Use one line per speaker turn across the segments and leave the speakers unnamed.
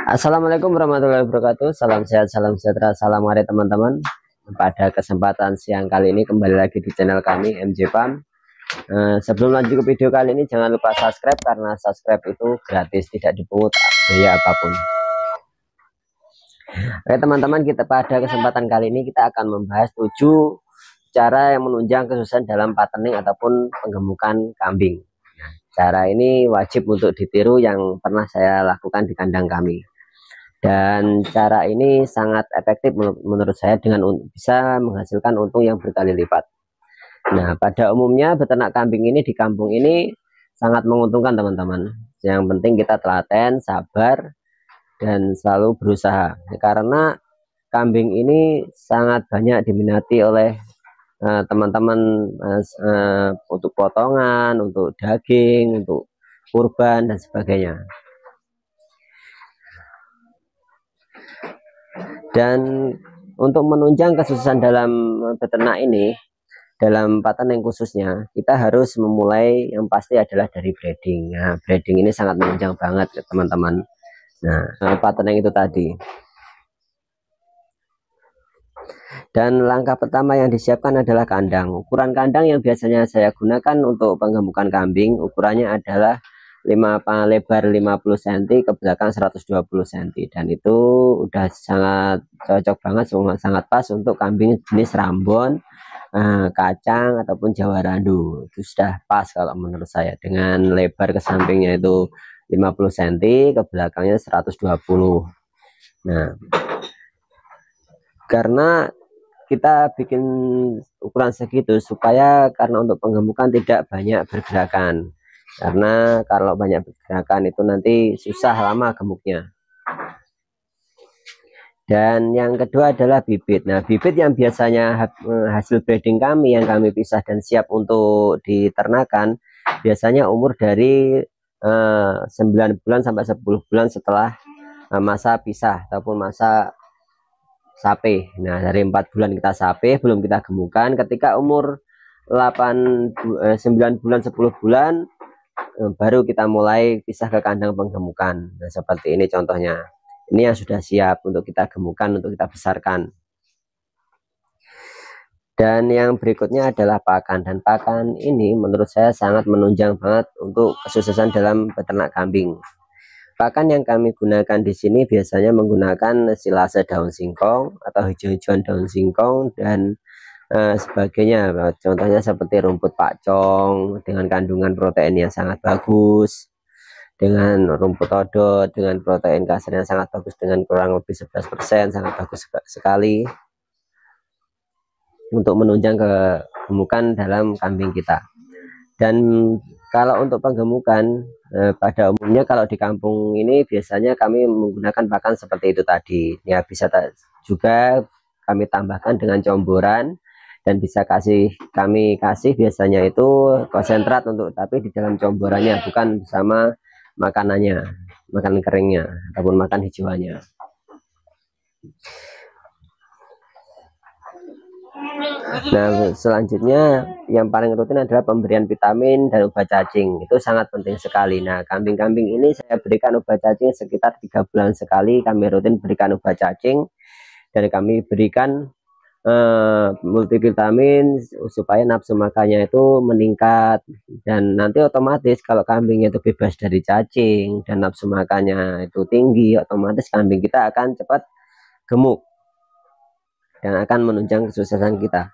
Assalamualaikum warahmatullahi wabarakatuh. Salam sehat, salam sejahtera, salam hari teman-teman. Pada kesempatan siang kali ini kembali lagi di channel kami MJ Farm. Sebelum lanjut ke video kali ini jangan lupa subscribe karena subscribe itu gratis, tidak dipungut biaya apapun. Oke teman-teman, kita pada kesempatan kali ini kita akan membahas 7 cara yang menunjang kesusahan dalam patterning ataupun penggemukan kambing. Cara ini wajib untuk ditiru yang pernah saya lakukan di kandang kami. Dan cara ini sangat efektif menurut saya dengan bisa menghasilkan untung yang berkali lipat. Nah, pada umumnya beternak kambing ini di kampung ini sangat menguntungkan teman-teman. Yang penting kita telaten, sabar, dan selalu berusaha. Karena kambing ini sangat banyak diminati oleh teman-teman untuk potongan, untuk daging, untuk kurban, dan sebagainya. Dan untuk menunjang kesuksesan dalam beternak ini, dalam patterning khususnya, kita harus memulai yang pasti adalah dari breeding. Nah, breeding ini sangat menunjang banget teman-teman. Nah, patterning itu tadi. Dan langkah pertama yang disiapkan adalah kandang. Ukuran kandang yang biasanya saya gunakan untuk penggemukan kambing, ukurannya adalah lebar 50 cm ke belakang 120 cm, dan itu udah sangat cocok banget, sangat pas untuk kambing jenis Rambon, kacang ataupun Jawa Randu. Itu sudah pas kalau menurut saya, dengan lebar ke sampingnya itu 50 cm, ke belakangnya 120. Nah, karena kita bikin ukuran segitu supaya karena untuk penggemukan tidak banyak bergerakan, karena kalau banyak pergerakan itu nanti susah lama gemuknya. Dan yang kedua adalah bibit. Nah, bibit yang biasanya hasil breeding kami yang kami pisah dan siap untuk diternakan biasanya umur dari 9 bulan sampai 10 bulan setelah masa pisah ataupun masa sape. Nah, dari 4 bulan kita sape, belum kita gemukan. Ketika umur 9 bulan 10 bulan baru kita mulai pisah ke kandang penggemukan. Nah, seperti ini contohnya. Ini yang sudah siap untuk kita gemukan, untuk kita besarkan. Dan yang berikutnya adalah pakan. Dan pakan ini menurut saya sangat menunjang banget untuk kesuksesan dalam beternak kambing. Pakan yang kami gunakan di sini biasanya menggunakan silase daun singkong atau hijau-hijauan daun singkong dan sebagainya. Contohnya seperti rumput pakcong dengan kandungan protein yang sangat bagus, dengan rumput odot dengan protein kasar yang sangat bagus dengan kurang lebih 11%, sangat bagus sekali untuk menunjang kegemukan dalam kambing kita. Dan kalau untuk penggemukan pada umumnya kalau di kampung ini biasanya kami menggunakan pakan seperti itu tadi ya, bisa juga kami tambahkan dengan comboran, dan bisa kami kasih biasanya itu konsentrat untuk, tapi di dalam comborannya, bukan bersama makanannya, makan keringnya ataupun makan hijauannya. Nah, selanjutnya yang paling rutin adalah pemberian vitamin dan obat cacing. Itu sangat penting sekali. Nah, kambing-kambing ini saya berikan obat cacing sekitar 3 bulan sekali. Kami rutin berikan obat cacing, dan kami berikan multivitamin supaya nafsu makannya itu meningkat. Dan nanti otomatis kalau kambingnya itu bebas dari cacing dan nafsu makannya itu tinggi, otomatis kambing kita akan cepat gemuk dan akan menunjang kesuksesan kita.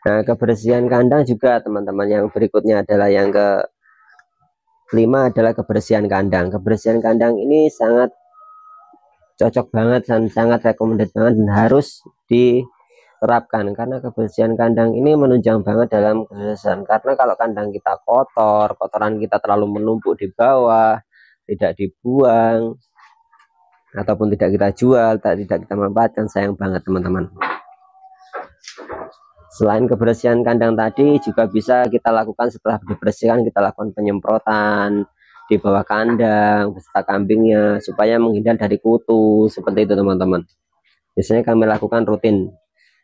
Nah, kebersihan kandang juga teman-teman, yang berikutnya adalah yang kelima adalah kebersihan kandang. Kebersihan kandang ini sangat cocok banget dan sangat recommended banget dan harus diterapkan, karena kebersihan kandang ini menunjang banget dalam kesuksesan. Karena kalau kandang kita kotor, kotoran kita terlalu menumpuk di bawah, tidak dibuang ataupun tidak kita jual, tidak kita manfaatkan, sayang banget teman-teman. Selain kebersihan kandang tadi, juga bisa kita lakukan setelah dibersihkan, kita lakukan penyemprotan di bawah kandang beserta kambingnya supaya menghindar dari kutu, seperti itu teman-teman. Biasanya kami lakukan rutin,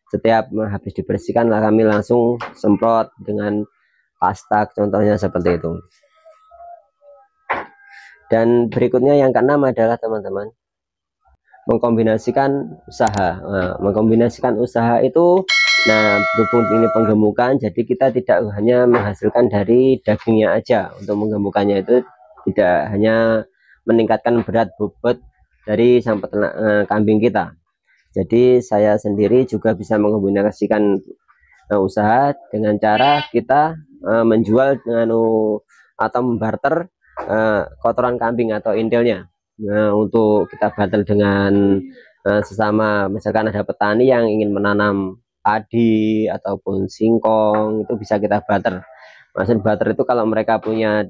setiap habis dibersihkan lah kami langsung semprot dengan pasta, contohnya seperti itu. Dan berikutnya yang keenam adalah teman-teman, mengkombinasikan usaha. Nah, mengkombinasikan usaha itu, nah berhubung ini penggemukan, jadi kita tidak hanya menghasilkan dari dagingnya aja. Untuk menggemukannya itu tidak hanya meningkatkan berat bobot dari sang peternak kambing kita. Jadi saya sendiri juga bisa mengkombinasikan usaha dengan cara kita menjual dengan atau membarter kotoran kambing atau intilnya. Nah, untuk kita barter dengan sesama, misalkan ada petani yang ingin menanam padi ataupun singkong, itu bisa kita barter. Maksud barter itu kalau mereka punya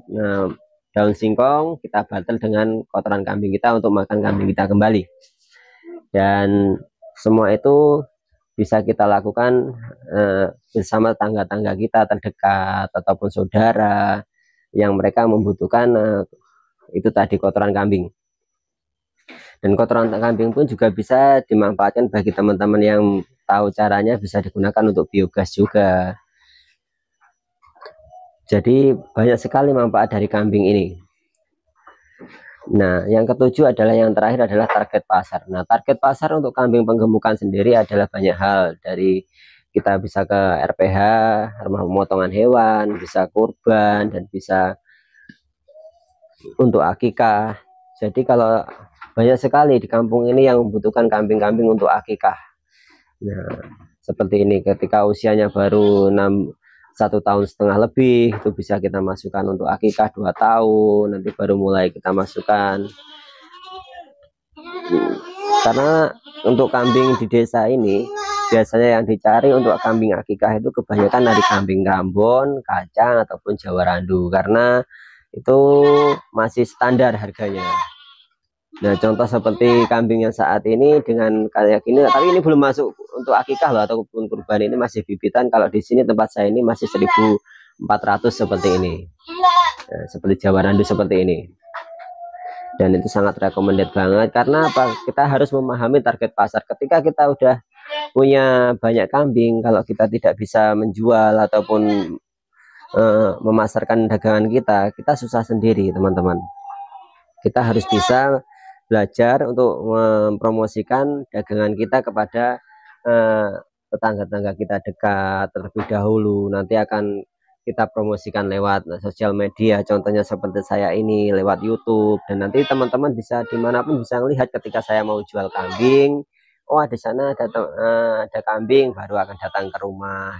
daun singkong, kita barter dengan kotoran kambing kita untuk makan kambing kita kembali. Dan semua itu bisa kita lakukan bersama tangga-tangga kita terdekat ataupun saudara yang mereka membutuhkan itu tadi kotoran kambing. Dan kotoran kambing pun juga bisa dimanfaatkan bagi teman-teman yang tahu caranya, bisa digunakan untuk biogas juga. Jadi banyak sekali manfaat dari kambing ini. Nah, yang ketujuh adalah yang terakhir adalah target pasar. Nah, target pasar untuk kambing penggemukan sendiri adalah banyak hal. Dari kita bisa ke RPH, rumah pemotongan hewan, bisa kurban, dan bisa untuk akikah. Jadi kalau banyak sekali di kampung ini yang membutuhkan kambing-kambing untuk akikah. Nah, seperti ini ketika usianya baru 1,5 tahun lebih, itu bisa kita masukkan untuk akikah 2 tahun, nanti baru mulai kita masukkan. Karena untuk kambing di desa ini biasanya yang dicari untuk kambing akikah itu kebanyakan dari kambing Rambon, kacang ataupun Jawa Randu, karena itu masih standar harganya. Nah, contoh seperti kambing yang saat ini dengan kayak gini, tapi ini belum masuk untuk akikah loh ataupun kurban, ini masih bibitan. Kalau di sini tempat saya ini masih 1.400 seperti ini. Nah, seperti Jawa Randu seperti ini. Dan itu sangat recommended banget, karena apa? Kita harus memahami target pasar. Ketika kita udah punya banyak kambing, kalau kita tidak bisa menjual ataupun memasarkan dagangan kita susah sendiri, teman-teman. Kita harus bisa belajar untuk mempromosikan dagangan kita kepada tetangga-tetangga kita dekat terlebih dahulu. Nanti akan kita promosikan lewat sosial media, contohnya seperti saya ini lewat YouTube, dan nanti teman-teman bisa dimanapun bisa melihat ketika saya mau jual kambing, oh di sana ada kambing, baru akan datang ke rumah.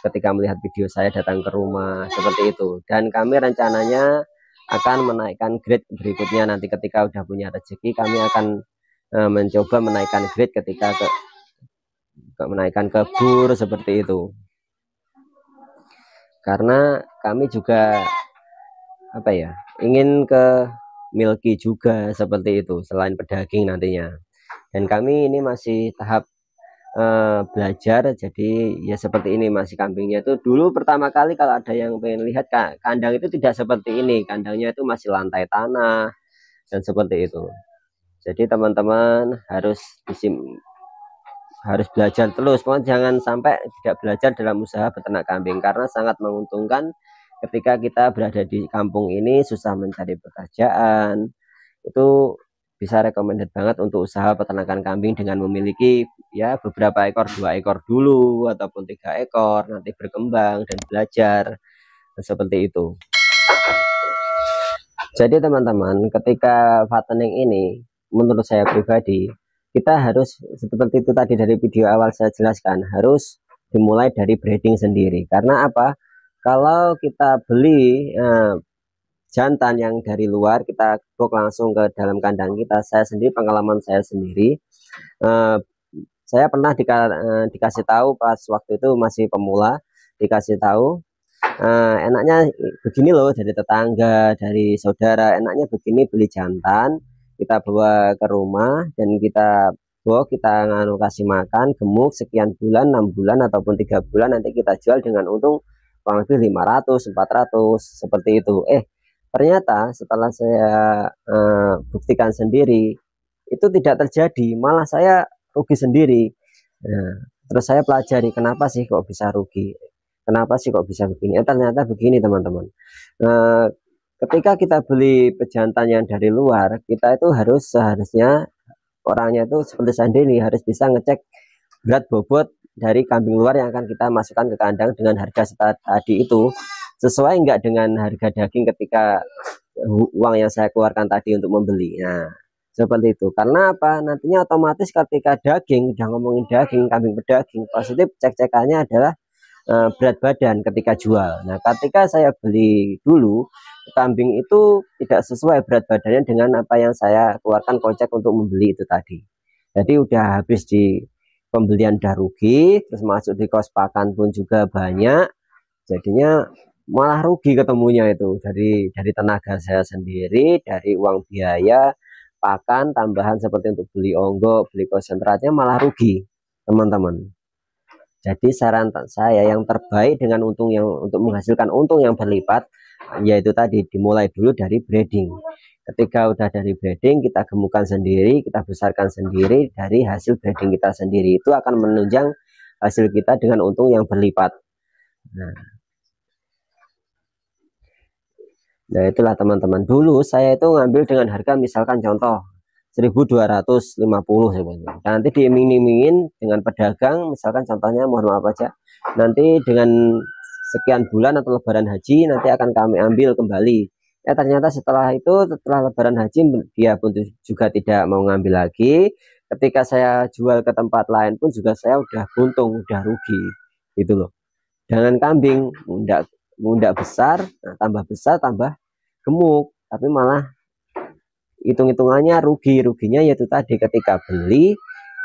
Ketika melihat video saya datang ke rumah seperti itu. Dan kami rencananya akan menaikkan grade berikutnya, nanti ketika udah punya rezeki kami akan mencoba menaikkan grade ketika menaikkan ke bur seperti itu. Karena kami juga apa ya, ingin ke milky juga seperti itu selain pedaging nantinya. Dan kami ini masih tahap belajar, jadi ya seperti ini masih kambingnya. Itu dulu pertama kali kalau ada yang pengen lihat kandang itu tidak seperti ini, kandangnya itu masih lantai tanah dan seperti itu. Jadi teman-teman harus belajar terus, pokoknya jangan sampai tidak belajar dalam usaha beternak kambing, karena sangat menguntungkan. Ketika kita berada di kampung ini susah mencari pekerjaan, itu bisa recommended banget untuk usaha peternakan kambing dengan memiliki ya beberapa ekor, 2 ekor dulu ataupun 3 ekor, nanti berkembang dan belajar seperti itu. Jadi teman-teman, ketika fattening ini menurut saya pribadi, kita harus seperti itu tadi dari video awal saya jelaskan, harus dimulai dari breeding sendiri. Karena apa? Kalau kita beli jantan yang dari luar, kita book langsung ke dalam kandang kita. Saya sendiri, pengalaman saya sendiri, saya pernah dikasih tahu pas waktu itu masih pemula, dikasih tahu enaknya begini loh, dari tetangga, dari saudara, enaknya begini, beli jantan, kita bawa ke rumah dan kita kasih makan gemuk sekian bulan, 6 bulan ataupun 3 bulan, nanti kita jual dengan untung kurang lebih 500 400 seperti itu. Ternyata setelah saya buktikan sendiri, itu tidak terjadi, malah saya rugi sendiri. Nah, terus saya pelajari kenapa sih kok bisa rugi, kenapa sih kok bisa begini. Ternyata begini teman-teman, ketika kita beli pejantan yang dari luar, kita itu seharusnya orangnya itu seperti saya ini harus bisa ngecek berat bobot dari kambing luar yang akan kita masukkan ke kandang dengan harga tadi itu sesuai enggak dengan harga daging ketika uang yang saya keluarkan tadi untuk membeli. Nah, seperti itu. Karena apa? Nantinya otomatis ketika daging, udah ngomongin daging, kambing pedaging, positif cek-cekannya adalah berat badan ketika jual. Nah, ketika saya beli dulu, kambing itu tidak sesuai berat badannya dengan apa yang saya keluarkan kocek untuk membeli itu tadi. Jadi udah habis di pembelian udah rugi, terus masuk di kos pakan pun juga banyak, jadinya malah rugi ketemunya itu dari tenaga saya sendiri, dari uang biaya pakan tambahan seperti untuk beli onggo, beli konsentratnya malah rugi, teman-teman. Jadi saran saya yang terbaik dengan untung yang untuk menghasilkan untung yang berlipat, yaitu tadi dimulai dulu dari breeding. Ketika udah dari breeding, kita gemukkan sendiri, kita besarkan sendiri, dari hasil breeding kita sendiri itu akan menunjang hasil kita dengan untung yang berlipat. Nah itulah teman-teman, dulu saya itu ngambil dengan harga misalkan contoh 1.250 sebenarnya. Nanti diiming-imingin dengan pedagang, misalkan contohnya mohon maaf aja, nanti dengan sekian bulan atau lebaran haji nanti akan kami ambil kembali. Ternyata setelah lebaran haji dia pun juga tidak mau ngambil lagi. Ketika saya jual ke tempat lain pun juga saya udah buntung, udah rugi gitu loh. Dengan kambing mundak besar, nah, tambah besar tambah gemuk, tapi malah hitung-hitungannya ruginya yaitu tadi ketika beli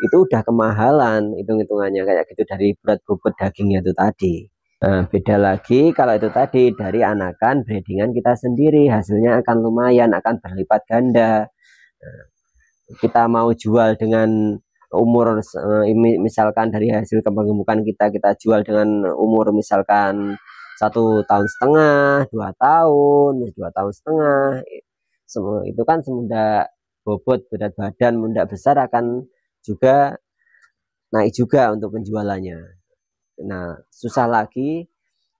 itu udah kemahalan hitung-hitungannya kayak gitu dari berat bobot dagingnya itu tadi. Nah, beda lagi kalau itu tadi dari anakan breedingan kita sendiri, hasilnya akan lumayan, akan berlipat ganda. Nah, kita mau jual dengan umur misalkan dari hasil penggemukan kita jual dengan umur misalkan 1,5 tahun, 2 tahun, 2,5 tahun, semua itu kan semudah bobot berat badan mundak besar akan juga naik juga untuk penjualannya. Nah, susah lagi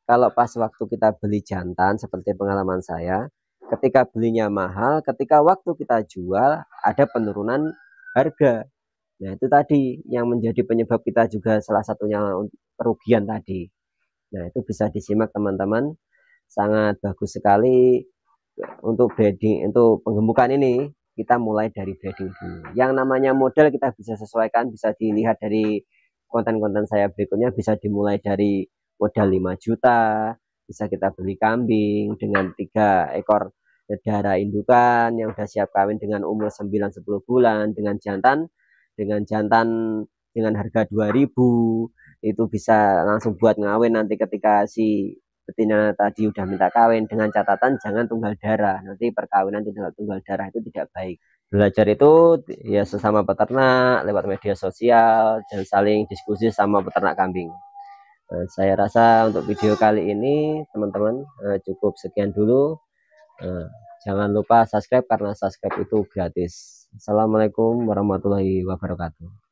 kalau pas waktu kita beli jantan seperti pengalaman saya, ketika belinya mahal, ketika waktu kita jual ada penurunan harga. Nah, itu tadi yang menjadi penyebab kita juga salah satunya kerugian tadi. Nah, itu bisa disimak teman-teman. Sangat bagus sekali untuk breeding, untuk penggemukan ini kita mulai dari breeding dulu. Yang namanya modal kita bisa sesuaikan, bisa dilihat dari konten-konten saya berikutnya, bisa dimulai dari modal 5 juta, bisa kita beli kambing dengan 3 ekor darah indukan yang sudah siap kawin dengan umur 9-10 bulan, dengan jantan dengan harga 2.000 itu bisa langsung buat ngawin nanti ketika si betina tadi udah minta kawin, dengan catatan jangan tunggal darah, nanti perkawinan tidak tunggal darah itu tidak baik. Belajar itu ya sesama peternak lewat media sosial dan saling diskusi sama peternak kambing. Saya rasa untuk video kali ini teman-teman cukup sekian dulu. Jangan lupa subscribe karena subscribe itu gratis. Assalamualaikum warahmatullahi wabarakatuh.